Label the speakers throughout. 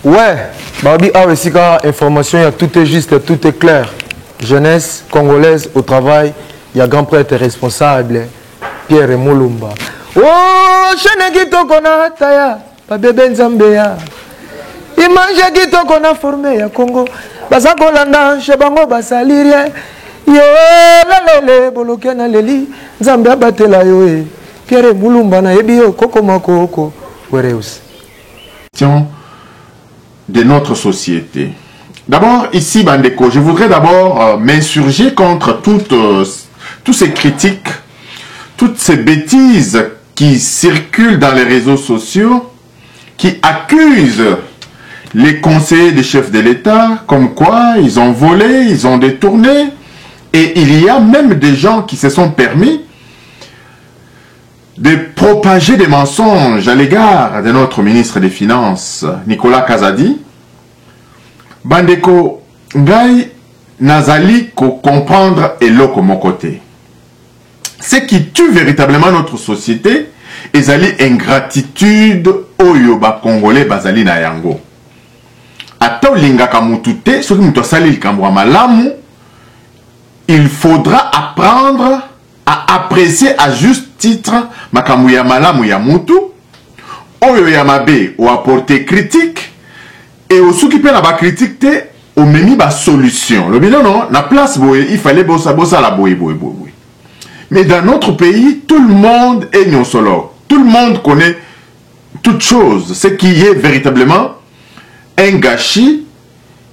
Speaker 1: Ouais, Babi a aussi information, tout est juste, tout est clair. Jeunesse congolaise au travail, il y a grand prêtre responsable, Pierre Moulumba. Oh, Chenegi Tokona Taya, Babé Nzambea. Image qui Tokona formé ya Congo, Basakolanda, Chebango Basalirie, Yo, Lalele, Bolokena Leli, Zambia Batela Yoe, Pierre Moulumba na Ebio, Kokomako Oko, Wereus.
Speaker 2: De notre société. D'abord, ici, Bandeko, je voudrais d'abord m'insurger contre toutes ces critiques, toutes ces bêtises qui circulent dans les réseaux sociaux, qui accusent les conseillers des chefs de l'État, comme quoi ils ont volé, ils ont détourné, et il y a même des gens qui se sont permis de propager des mensonges à l'égard de notre ministre des Finances, Nicolas Kazadi. Bandeko, Ngai Nazali ko comprendre eloko mon côté. Ce qui tue véritablement notre société, ezali ingratitude oyo ba Congolais bazali na yango. Ata olingaka mutu te, soki mutu asali likambo ya malamu, il faudra apprendre à apprécier à juste titre makambo ya malamu ya mutu oyo ya mabe ou apporter critique et au soki pe na ba critique te au memi ba solution. Le bilan non, na place boye, il fallait bossa la boye. Mais dans notre pays, tout le monde est nyonsologue. Tout le monde connaît toute chose, ce qui est véritablement un gâchis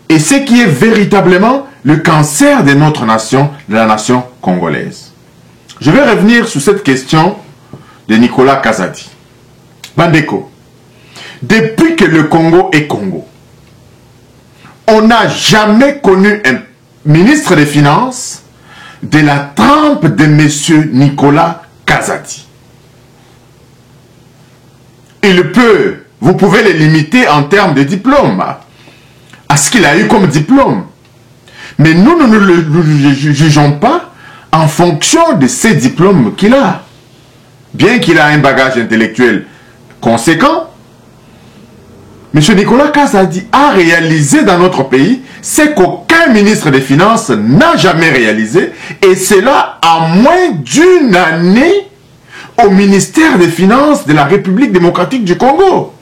Speaker 2: et ce qui est véritablement le cancer de notre nation, de la nation congolaise. Je vais revenir sur cette question de Nicolas Kazadi. Bandeko, depuis que le Congo est Congo, on n'a jamais connu un ministre des Finances de la trempe de M. Nicolas Kazadi. Vous pouvez le limiter en termes de diplôme, à ce qu'il a eu comme diplôme. Mais nous ne le jugeons pas en fonction de ces diplômes qu'il a. Bien qu'il a un bagage intellectuel conséquent, M. Nicolas Kazadi a réalisé dans notre pays ce qu'aucun ministre des Finances n'a jamais réalisé, et cela en moins d'une année au ministère des Finances de la République démocratique du Congo.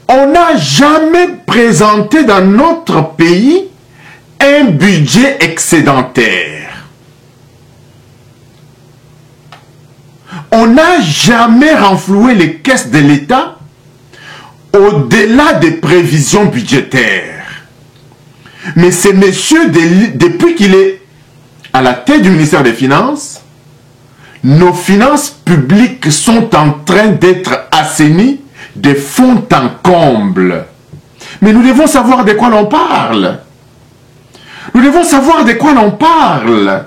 Speaker 2: On n'a jamais présenté dans notre pays un budget excédentaire. On n'a jamais renfloué les caisses de l'État au-delà des prévisions budgétaires. Mais c'est monsieur, depuis qu'il est à la tête du ministère des Finances, nos finances publiques sont en train d'être assainies de fond en comble. Mais nous devons savoir de quoi l'on parle. Nous devons savoir de quoi l'on parle.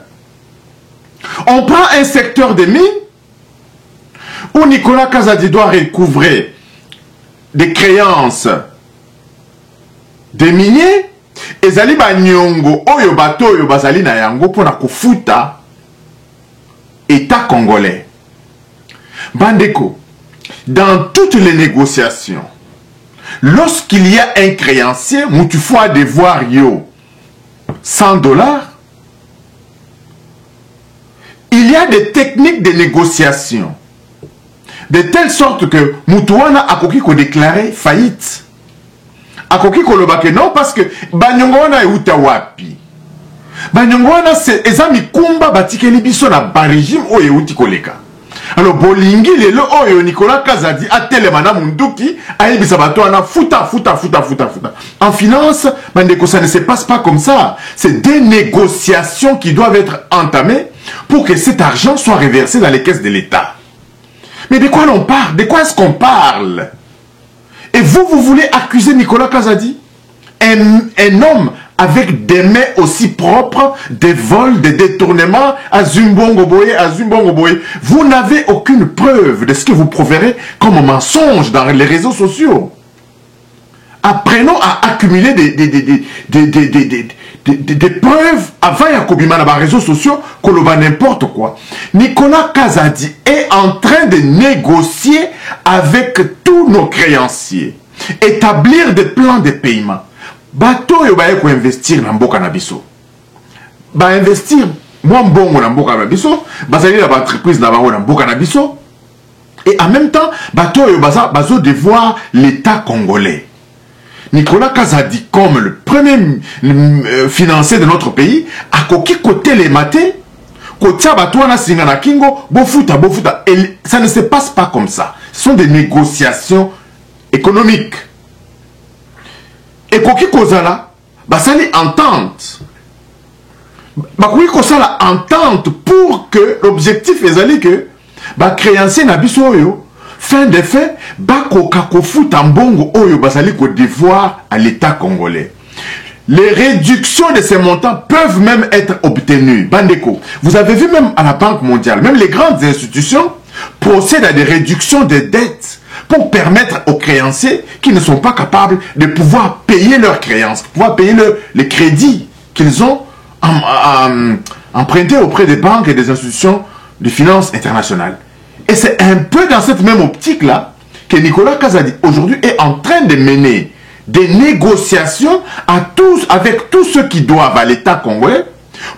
Speaker 2: On prend un secteur des mines où Nicolas Kazadi doit recouvrer des créances des miniers, et zali ba nyongo oyo bato oyo bazali na yango pona kofuta État congolais. Bandeko, dans toutes les négociations, lorsqu'il y a un créancier, où tu faut devoir yo $100, il y a des techniques de négociation de telle sorte que Moutouana a koki ko déclarer faillite. A koki ko lobake non parce que Banyongwana e utawapi. Banyongwana c'est ezami kumba batikeli biso na ba régime o e uti koleka. Alors bolingi lelo oyo Nicolas Kazadi a telemana munduki ayebisa bato wana futa. En finance, bandeko, ça ne se passe pas comme ça. C'est des négociations qui doivent être entamées pour que cet argent soit reversé dans les caisses de l'État. Mais de quoi l'on parle? De quoi est-ce qu'on parle? Et vous voulez accuser Nicolas Kazadi, un homme avec des mains aussi propres, des vols, des détournements, à Zumbongo Boye. Vous n'avez aucune preuve de ce que vous proférez comme mensonge dans les réseaux sociaux. Apprenons à accumuler des preuves avant Yakobima dans les réseaux sociaux, koloba n'importe quoi. Nicolas Kazadi est en train de négocier avec tous nos créanciers, établir des plans de paiement. Bato yo baye ko investir na mboka na biso. Ba investir moi mbongo na mboka na biso, bazali na entreprise na bango na mboka na biso. Et en même temps, bato yo bazo devoir l'État congolais. Nicolas Kazadi, comme le premier financier de notre pays, a koki côté les matés, côté Batouana Singana Kingo, bofuta. Et ça ne se passe pas comme ça. Ce sont des négociations économiques. Et koki kozala, basali entente. Bakoki kozala entente pour que l'objectif est que créancier na biso oyo, fin de fait, bako kakofuta mbongo oyo basali ko devoir à l'État congolais. Les réductions de ces montants peuvent même être obtenues. Bandeko, vous avez vu même à la Banque mondiale, même les grandes institutions procèdent à des réductions de dettes pour permettre aux créanciers qui ne sont pas capables de pouvoir payer leurs créances, pouvoir payer les crédits qu'ils ont empruntés auprès des banques et des institutions de finances internationales. Et c'est un peu dans cette même optique-là que Nicolas Kazadi aujourd'hui est en train de mener des négociations avec tous ceux qui doivent à l'État congolais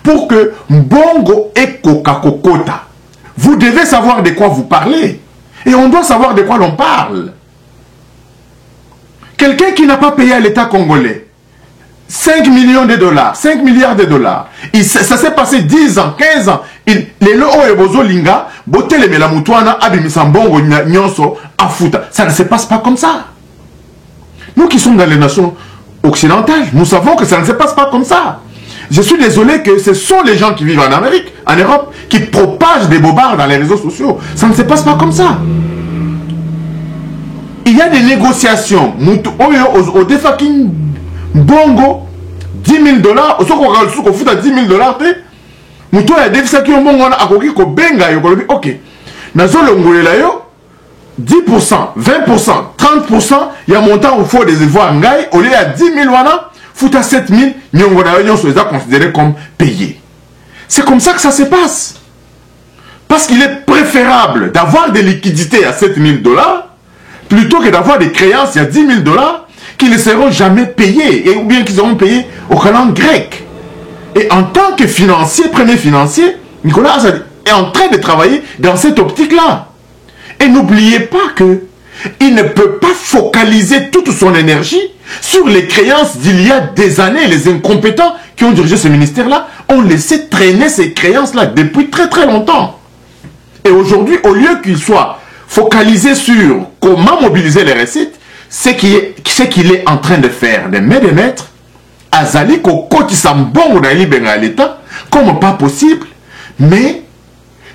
Speaker 2: pour que Mbongo et Kokakokota. Vous devez savoir de quoi vous parlez. Et on doit savoir de quoi l'on parle. Quelqu'un qui n'a pas payé à l'État congolais 5 millions de dollars, 5 milliards de dollars. Ça s'est passé 10 ans, 15 ans. Les lois et bozo linga, botel me la mutwana, abimisambongo nyonso, afuta. Ça ne se passe pas comme ça. Nous qui sommes dans les nations occidentales, nous savons que ça ne se passe pas comme ça. Je suis désolé que ce sont les gens qui vivent en Amérique, en Europe, qui propagent des bobards dans les réseaux sociaux. Ça ne se passe pas comme ça. Il y a des négociations. Au defaking Bongo, 10 000 dollars, au soko au fout à 10 000 dollars, muto ya defisa ki mbongo na akoki ko benga yo kolobi OK. Nazo longolela yo 10%, 20%, 30% ya montant au faut des devoirs ngai au lieu à 10 000 wana, fout à 7 000, nyongo na yo nyonso eza considéré comme payé. C'est comme ça que ça se passe. Parce qu'il est préférable d'avoir des liquidités à 7 000 dollars plutôt que d'avoir des créances à 10 000 dollars qui ne seront jamais payés, ou bien qu'ils seront payés au calendrier grec. Et en tant que financier, premier financier, Nicolas Kazadi est en train de travailler dans cette optique-là. Et n'oubliez pas que il ne peut pas focaliser toute son énergie sur les créances d'il y a des années. Les incompétents qui ont dirigé ce ministère-là ont laissé traîner ces créances-là depuis très très longtemps. Et aujourd'hui, au lieu qu'il soit focalisé sur comment mobiliser les recettes, ce qu'il est en train de faire, de mettre des maîtres, Azali Kokoti Sambongo na Libéra l'État, comme pas possible, mais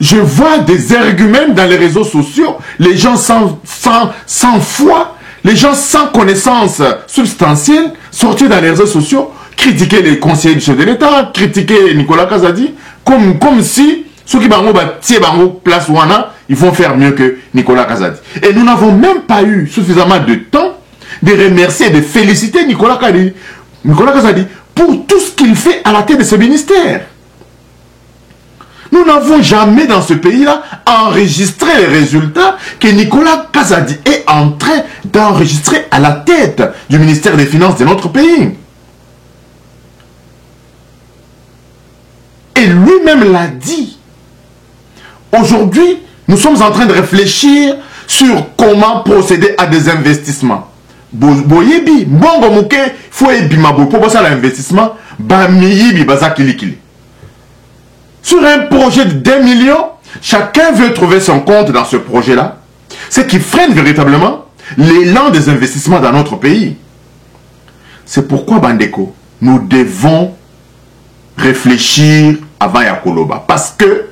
Speaker 2: je vois des arguments dans les réseaux sociaux, les gens sans foi, les gens sans connaissance substantielle, sortir dans les réseaux sociaux, critiquer les conseillers du chef de l'État, critiquer Nicolas Kazadi, comme si ceux qui bango place wana, ils vont faire mieux que Nicolas Kazadi. Et nous n'avons même pas eu suffisamment de temps de remercier et de féliciter Nicolas Kazadi pour tout ce qu'il fait à la tête de ce ministère. Nous n'avons jamais dans ce pays-là enregistré les résultats que Nicolas Kazadi est en train d'enregistrer à la tête du ministère des Finances de notre pays. Et lui-même l'a dit. Aujourd'hui, nous sommes en train de réfléchir sur comment procéder à des investissements. Boyebi, bongo mouke, faut ebimabo pour passer à l'investissement, bamiyibi bazakilikili. Sur un projet de 2 millions, chacun veut trouver son compte dans ce projet-là. Ce qui freine véritablement l'élan des investissements dans notre pays. C'est pourquoi, Bandeko, nous devons réfléchir avant Yakoloba. Parce que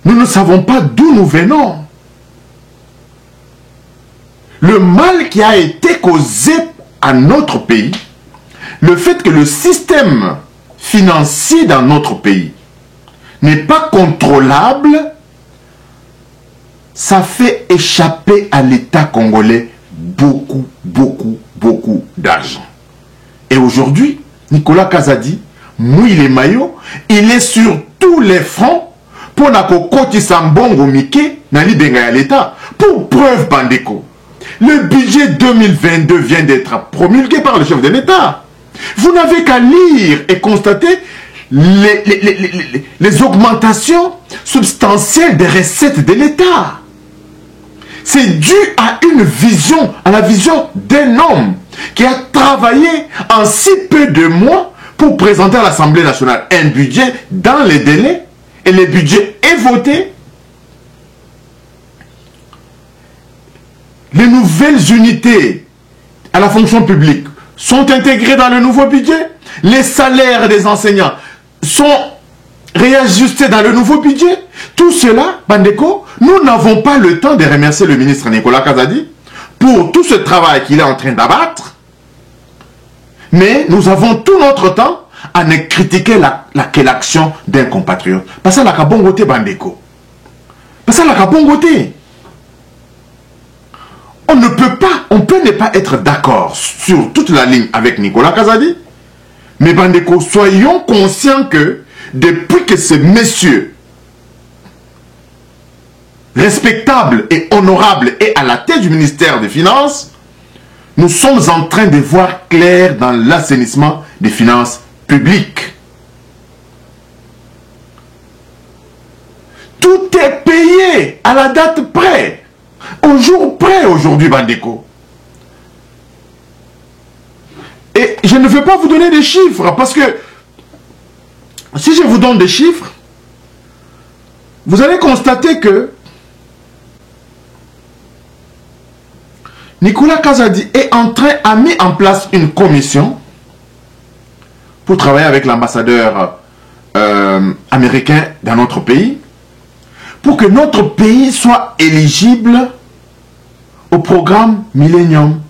Speaker 2: nous ne savons pas d'où nous venons. Le mal qui a été causé à notre pays, le fait que le système financier dans notre pays n'est pas contrôlable, ça fait échapper à l'État congolais beaucoup d'argent. Et aujourd'hui, Nicolas Kazadi, mouille les maillots, il est sur tous les fronts pour Nakokoti Sambongo Mike, Nali Benga l'État. Pour preuve, Bandeko, le budget 2022 vient d'être promulgué par le chef de l'État. Vous n'avez qu'à lire et constater les augmentations substantielles des recettes de l'État. C'est dû à une vision, à la vision d'un homme qui a travaillé en si peu de mois pour présenter à l'Assemblée nationale un budget dans les délais, et le budget est voté. Les nouvelles unités à la fonction publique sont intégrées dans le nouveau budget. Les salaires des enseignants sont réajustés dans le nouveau budget. Tout cela, Bandeko, nous n'avons pas le temps de remercier le ministre Nicolas Kazadi pour tout ce travail qu'il est en train d'abattre. Mais nous avons tout notre temps à ne critiquer l'action d'un compatriote. Parce que la kabongote, Bandeko. Parce que la kabongote. On ne peut pas, on peut ne pas être d'accord sur toute la ligne avec Nicolas Kazadi. Mais Bandeko, soyons conscients que depuis que ce monsieur respectable et honorable est à la tête du ministère des Finances, nous sommes en train de voir clair dans l'assainissement des finances publiques. Tout est payé à la date près, au jour près aujourd'hui, Bandeko. Et je ne vais pas vous donner des chiffres, parce que si je vous donne des chiffres, vous allez constater que Nicolas Kazadi est en train de mettre en place une commission pour travailler avec l'ambassadeur américain dans notre pays, pour que notre pays soit éligible au programme Millennium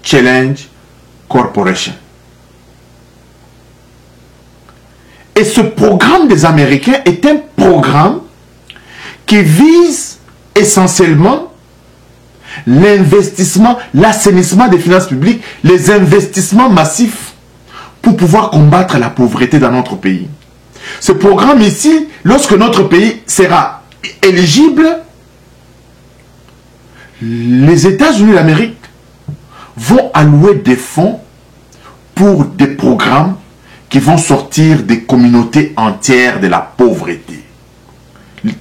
Speaker 2: Challenge Corporation. Et ce programme des Américains est un programme qui vise essentiellement l'investissement, l'assainissement des finances publiques, les investissements massifs pour pouvoir combattre la pauvreté dans notre pays. Ce programme ici, lorsque notre pays sera éligible, les États-Unis d'Amérique vont allouer des fonds pour des programmes qui vont sortir des communautés entières de la pauvreté.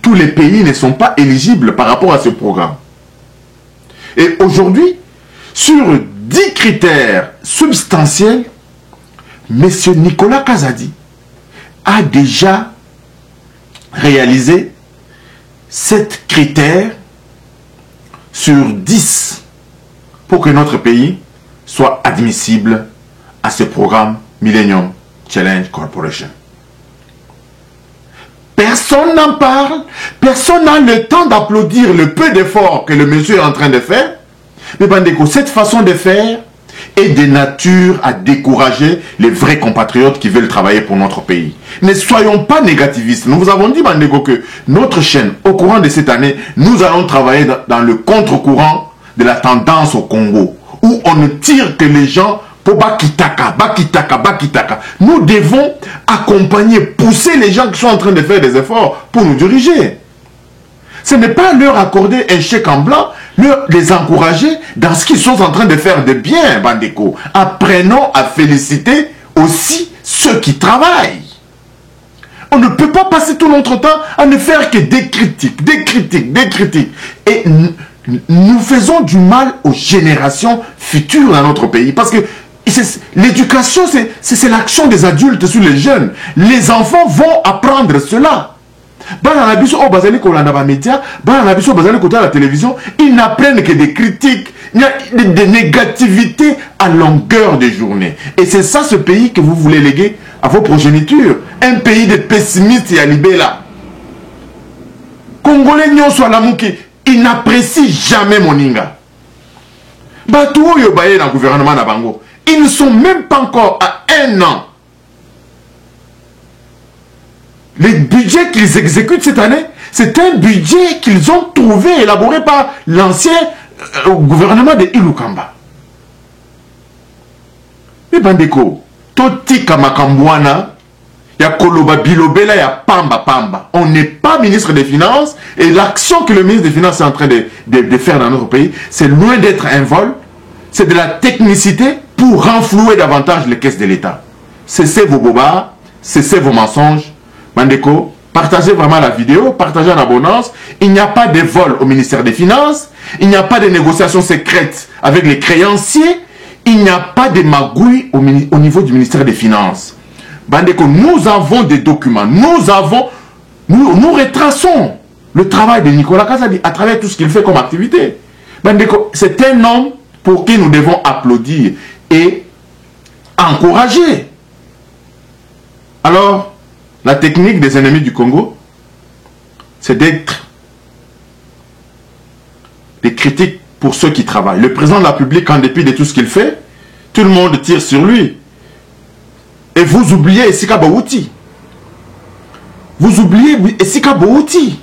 Speaker 2: Tous les pays ne sont pas éligibles par rapport à ce programme. Et aujourd'hui, sur 10 critères substantiels, M. Nicolas Kazadi a déjà réalisé 7 critères sur 10 pour que notre pays soit admissible à ce programme Millennium Challenge Corporation. Personne n'en parle, personne n'a le temps d'applaudir le peu d'efforts que le monsieur est en train de faire. Mais Bandeko, cette façon de faire est de nature à décourager les vrais compatriotes qui veulent travailler pour notre pays. Ne soyons pas négativistes. Nous vous avons dit, Bandeko, que notre chaîne, au courant de cette année, nous allons travailler dans le contre-courant de la tendance au Congo, où on ne tire que les gens pour bakitaka, bakitaka, bakitaka. Nous devons accompagner, pousser les gens qui sont en train de faire des efforts pour nous diriger. Ce n'est pas leur accorder un chèque en blanc, les encourager dans ce qu'ils sont en train de faire de bien, Bandeko. Apprenons à féliciter aussi ceux qui travaillent. On ne peut pas passer tout notre temps à ne faire que des critiques, des critiques, des critiques. Et nous faisons du mal aux générations futures dans notre pays. Parce que l'éducation, c'est l'action des adultes sur les jeunes. Les enfants vont apprendre cela. La télévision, ils n'apprennent que des critiques, des négativités à longueur de journée. Et c'est ça ce pays que vous voulez léguer à vos progénitures. Un pays de pessimistes et à Libéla. Congolais nyon soit l'amouké, ils n'apprécient jamais Moninga. Batou yo baye dans le gouvernement d'Abango. Ils ne sont même pas encore à 1 an. Le budget qu'ils exécutent cette année, c'est un budget qu'ils ont trouvé, élaboré par l'ancien gouvernement de Ilukamba. Mais Bandeko, totika makambwana ya koloba bilobela ya pamba pamba. On n'est pas ministre des Finances et l'action que le ministre des Finances est en train de faire dans notre pays, c'est loin d'être un vol, c'est de la technicité pour renflouer davantage les caisses de l'État. Cessez vos bobards, cessez vos mensonges. Bandeko, partagez vraiment la vidéo, partagez en abondance. Il n'y a pas de vol au ministère des Finances, il n'y a pas de négociations secrètes avec les créanciers, il n'y a pas de magouilles au niveau du ministère des Finances. Bandeko, nous avons des documents, nous retraçons le travail de Nicolas Kazadi à travers tout ce qu'il fait comme activité. Bandeko, c'est un homme pour qui nous devons applaudir et encourager. Alors, la technique des ennemis du Congo, c'est d'être des critiques pour ceux qui travaillent. Le président de la République, en dépit de tout ce qu'il fait, tout le monde tire sur lui. Et vous oubliez Esika Bouti. Vous oubliez Esika Bouti.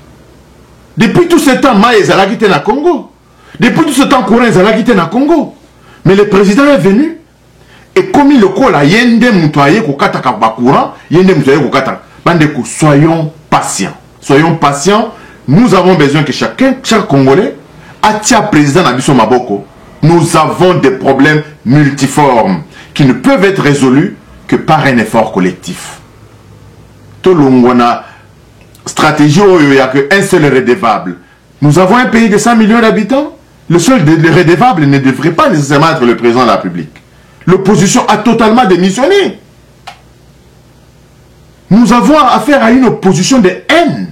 Speaker 2: Depuis tout ce temps, Maï Zalaki était na Congo. Depuis tout ce temps, Kourin Zalaki était na Congo. Mais le président est venu. Et comme il le colle, Yende Moutouaye Kokata Kabakouran, Yende Moutouaye Kokata. Bandeko, soyons patients. Soyons patients. Nous avons besoin que chaque Congolais, Atia président Nabiso Maboko, nous avons des problèmes multiformes qui ne peuvent être résolus que par un effort collectif. Tout le monde a stratégie où il n'y a qu'un seul redevable. Nous avons un pays de 100 millions d'habitants. Le seul redevable ne devrait pas nécessairement être le président de la République. L'opposition a totalement démissionné. Nous avons affaire à une opposition de haine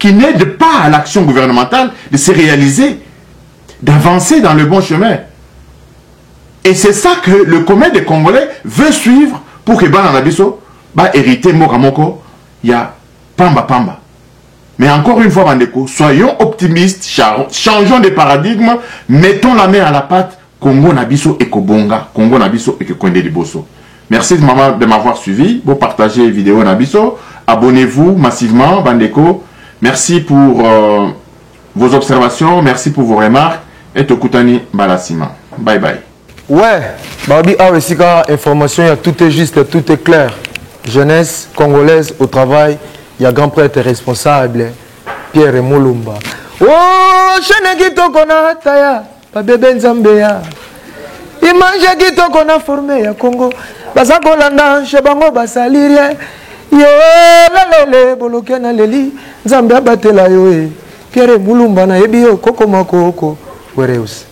Speaker 2: qui n'aide pas à l'action gouvernementale de se réaliser, d'avancer dans le bon chemin. Et c'est ça que le commun des Congolais veut suivre pour que Bananabiso va hériter Mokamoko, il y a Pamba Pamba. Mais encore une fois, Bandeko, soyons optimistes, changeons de paradigme, mettons la main à la pâte, Congo Nabiso et Kobonga, Congo Nabiso et Konde Liboso. Merci de m'avoir suivi, vous partagez la vidéo Nabiso, abonnez-vous massivement, Bandeko. Merci pour vos observations, merci pour vos remarques, et Tokutani Balasima. Bye bye.
Speaker 1: Ouais, Babi Awesika, information, tout est juste, tout est clair. Jeunesse congolaise au travail, il y a grand prêtre responsable, Pierre Moulumba. Oh, Chenegito Kona Taya, Babebe Nzambeya. Image Gito Kona formé à Congo. Basakolanda, Chebango Basalirie. Yo, la lele, Bolokena Leli, Nzambia Batela Yoe. Pierre Moulumba na Ebio, Koko Mako, Wereus.